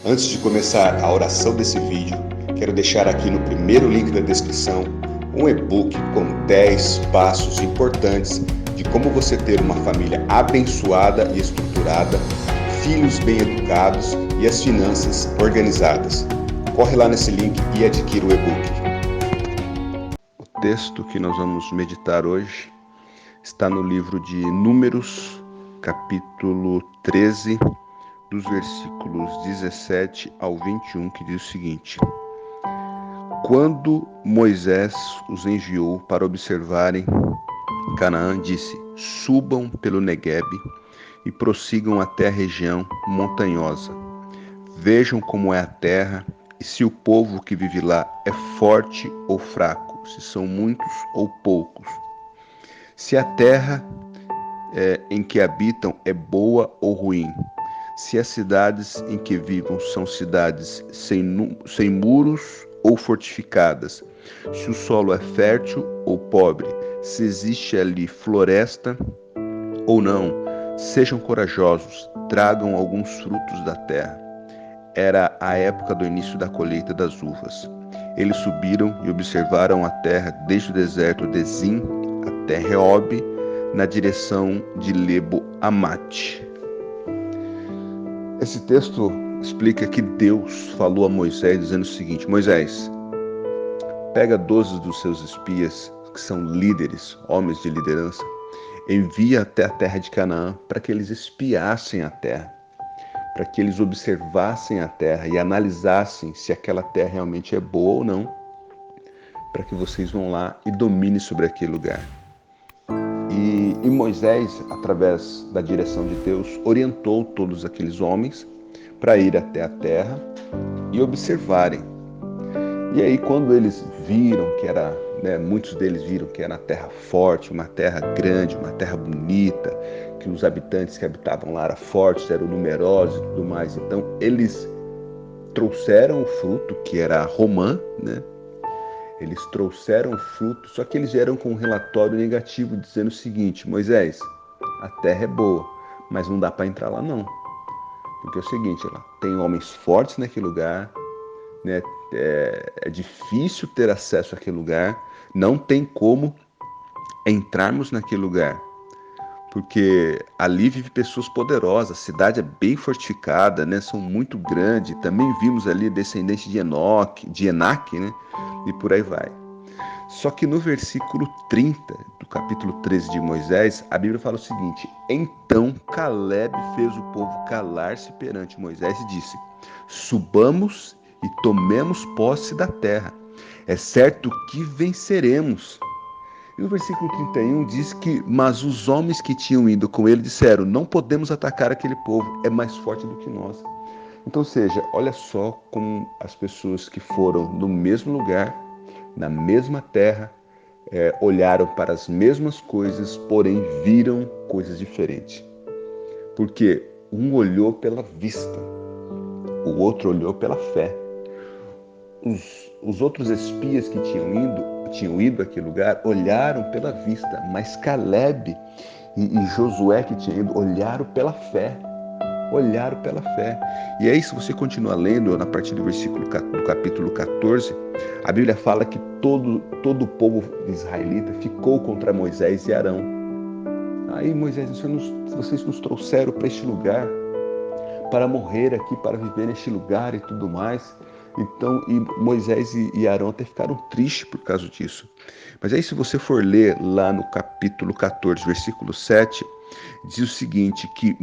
Antes de começar a oração desse vídeo, quero deixar aqui no primeiro link da descrição um e-book com 10 passos importantes de como você ter uma família abençoada e estruturada, filhos bem educados e as finanças organizadas. Corre lá nesse link e adquira o e-book. O texto que nós vamos meditar hoje está no livro de Números, capítulo 13, dos versículos 17 ao 21, que diz o seguinte: Quando Moisés os enviou para observarem Canaã, disse: Subam pelo Neguebe e prossigam até a região montanhosa. Vejam como é a terra e se o povo que vive lá é forte ou fraco, se são muitos ou poucos. Se a terra em que habitam é boa ou ruim. Se as cidades em que vivam são cidades sem muros ou fortificadas, se o solo é fértil ou pobre, se existe ali floresta ou não, sejam corajosos, tragam alguns frutos da terra. Era a época do início da colheita das uvas. Eles subiram e observaram a terra desde o deserto de Zim até Reob, na direção de Lebo-Amate. Esse texto explica que Deus falou a Moisés dizendo o seguinte: Moisés, pega 12 dos seus espias, que são líderes, homens de liderança, envia até a terra de Canaã para que eles espiassem a terra, para que eles observassem a terra e analisassem se aquela terra realmente é boa ou não, para que vocês vão lá e dominem sobre aquele lugar. E Moisés, através da direção de Deus, orientou todos aqueles homens para ir até a terra e observarem. E aí, quando eles viram que era, muitos deles viram que era uma terra forte, uma terra grande, uma terra bonita, que os habitantes que habitavam lá eram fortes, eram numerosos e tudo mais, então eles trouxeram o fruto, que era romã, Eles trouxeram o fruto, só que eles vieram com um relatório negativo, dizendo o seguinte: Moisés, a terra é boa, mas não dá para entrar lá não. Porque é o seguinte, lá tem homens fortes naquele lugar, é difícil ter acesso àquele lugar, não tem como entrarmos naquele lugar. Porque ali vive pessoas poderosas, a cidade é bem fortificada, são muito grandes. Também vimos ali descendentes de Enoque, de Enaque, e por aí vai. Só que no versículo 30 do capítulo 13 de Moisés, a Bíblia fala o seguinte: Então Caleb fez o povo calar-se perante Moisés e disse: Subamos e tomemos posse da terra. É certo que venceremos. E o versículo 31 diz que, mas os homens que tinham ido com ele disseram: Não podemos atacar aquele povo, é mais forte do que nós. Então, ou seja, olha só como as pessoas que foram no mesmo lugar, na mesma terra, olharam para as mesmas coisas, porém viram coisas diferentes. Porque um olhou pela vista, o outro olhou pela fé. Os outros espias que tinham ido àquele lugar olharam pela vista, mas Caleb e Josué que tinham ido olharam pela fé. Olharam pela fé. E aí, se você continuar lendo, a partir do versículo do capítulo 14, a Bíblia fala que todo o povo israelita ficou contra Moisés e Arão. Aí Moisés, vocês nos trouxeram para este lugar, para morrer aqui, para viver neste lugar e tudo mais. Então, e Moisés e Arão até ficaram tristes por causa disso. Mas aí, se você for ler lá no capítulo 14, versículo 7, diz o seguinte, que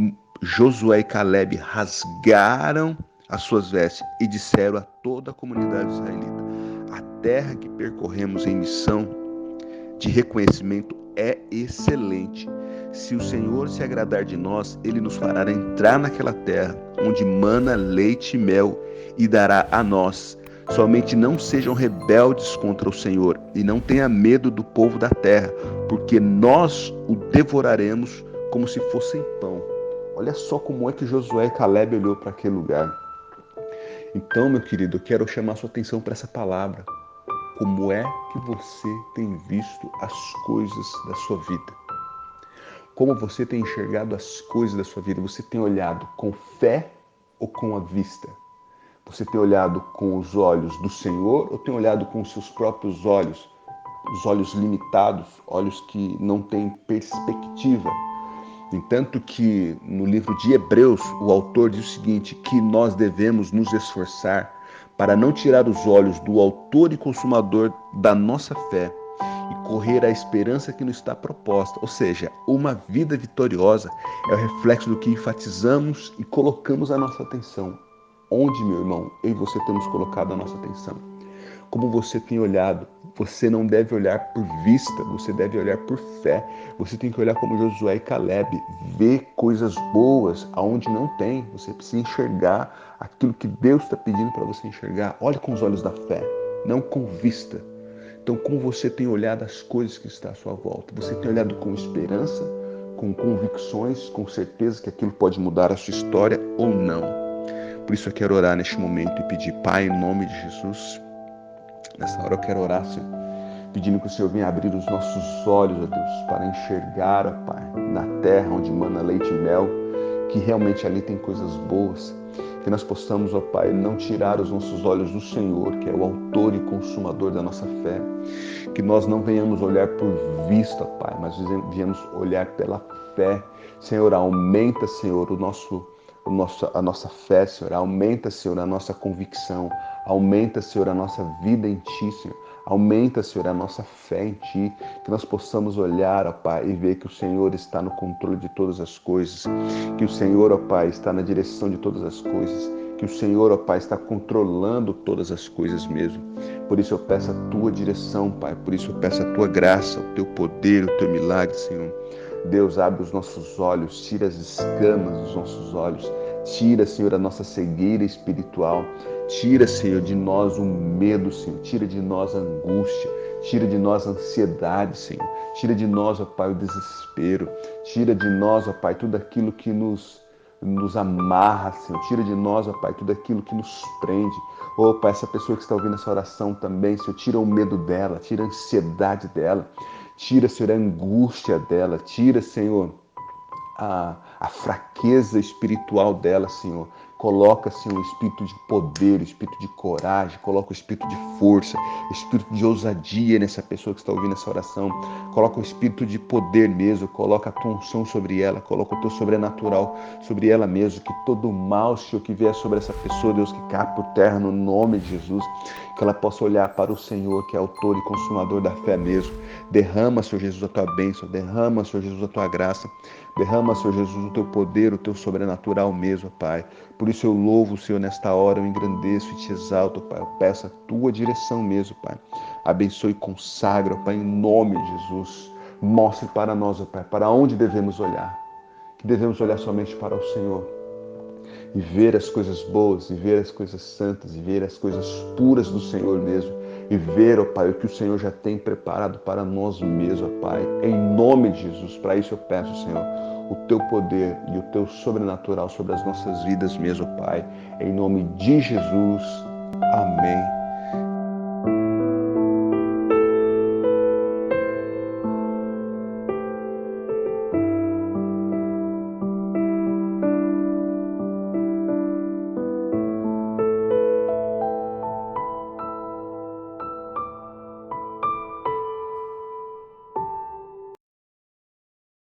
Josué e Caleb rasgaram as suas vestes e disseram a toda a comunidade israelita: A terra que percorremos em missão de reconhecimento é excelente. Se o Senhor se agradar de nós, Ele nos fará entrar naquela terra, onde mana leite e mel, e dará a nós. Somente não sejam rebeldes contra o Senhor, e não tenha medo do povo da terra, porque nós o devoraremos como se fossem pão. Olha só como é que Josué e Caleb olhou para aquele lugar. Então, meu querido, eu quero chamar a sua atenção para essa palavra. Como é que você tem visto as coisas da sua vida? Como você tem enxergado as coisas da sua vida? Você tem olhado com fé ou com a vista? Você tem olhado com os olhos do Senhor ou tem olhado com os seus próprios olhos? Os olhos limitados, olhos que não têm perspectiva. Entanto que no livro de Hebreus, o autor diz o seguinte, que nós devemos nos esforçar para não tirar os olhos do autor e consumador da nossa fé e correr a esperança que nos está proposta. Ou seja, uma vida vitoriosa é o reflexo do que enfatizamos e colocamos a nossa atenção. Onde, meu irmão, eu e você temos colocado a nossa atenção? Como você tem olhado? Você não deve olhar por vista, você deve olhar por fé. Você tem que olhar como Josué e Caleb, ver coisas boas aonde não tem. Você precisa enxergar aquilo que Deus está pedindo para você enxergar. Olhe com os olhos da fé, não com vista. Então, como você tem olhado as coisas que estão à sua volta? Você tem olhado com esperança, com convicções, com certeza que aquilo pode mudar a sua história ou não? Por isso eu quero orar neste momento e pedir, Pai, em nome de Jesus, nessa hora eu quero orar, Senhor, pedindo que o Senhor venha abrir os nossos olhos, ó Deus, para enxergar, ó Pai, na terra onde mana leite e mel, que realmente ali tem coisas boas. Que nós possamos, ó Pai, não tirar os nossos olhos do Senhor, que é o autor e consumador da nossa fé. Que nós não venhamos olhar por vista, Pai, mas venhamos olhar pela fé. Senhor, aumenta, Senhor, a nossa fé, Senhor. Aumenta, Senhor, a nossa convicção. Aumenta, Senhor, a nossa vida em Ti, Senhor. Aumenta, Senhor, a nossa fé em Ti. Que nós possamos olhar, ó Pai, e ver que o Senhor está no controle de todas as coisas. Que o Senhor, ó Pai, está na direção de todas as coisas. Que o Senhor, ó Pai, está controlando todas as coisas mesmo. Por isso eu peço a Tua direção, Pai. Por isso eu peço a Tua graça, o Teu poder, o Teu milagre, Senhor. Deus, abre os nossos olhos, tira as escamas dos nossos olhos. Tira, Senhor, a nossa cegueira espiritual. Tira, Senhor, de nós o medo, Senhor. Tira de nós a angústia. Tira de nós a ansiedade, Senhor. Tira de nós, ó Pai, o desespero. Tira de nós, ó Pai, tudo aquilo que nos amarra, Senhor. Tira de nós, ó Pai, tudo aquilo que nos prende. Ó Pai, essa pessoa que está ouvindo essa oração também, Senhor, tira o medo dela, tira a ansiedade dela. Tira, Senhor, a angústia dela. Tira, Senhor, a fraqueza espiritual dela, Senhor. Coloca, Senhor, o espírito de poder, o espírito de coragem, coloca o espírito de força, o espírito de ousadia nessa pessoa que está ouvindo essa oração. Coloca o espírito de poder mesmo, coloca a tua unção sobre ela, coloca o teu sobrenatural sobre ela mesmo, que todo mal, Senhor, que vier sobre essa pessoa, Deus, que cai por terra no nome de Jesus, que ela possa olhar para o Senhor, que é autor e consumador da fé mesmo. Derrama, Senhor Jesus, a tua bênção, derrama, Senhor Jesus, a tua graça, derrama, Senhor Jesus, o teu poder, o teu sobrenatural mesmo, Pai. Por isso eu louvo, Senhor, nesta hora, eu engrandeço e te exalto, Pai. Eu peço a tua direção mesmo, Pai. Abençoe e consagra, Pai, em nome de Jesus. Mostre para nós, Pai, para onde devemos olhar. Que devemos olhar somente para o Senhor. E ver as coisas boas, e ver as coisas santas, e ver as coisas puras do Senhor mesmo. E ver, ó Pai, o que o Senhor já tem preparado para nós mesmos, ó Pai. Em nome de Jesus, para isso eu peço, Senhor, o Teu poder e o Teu sobrenatural sobre as nossas vidas mesmo, Pai. Em nome de Jesus. Amém.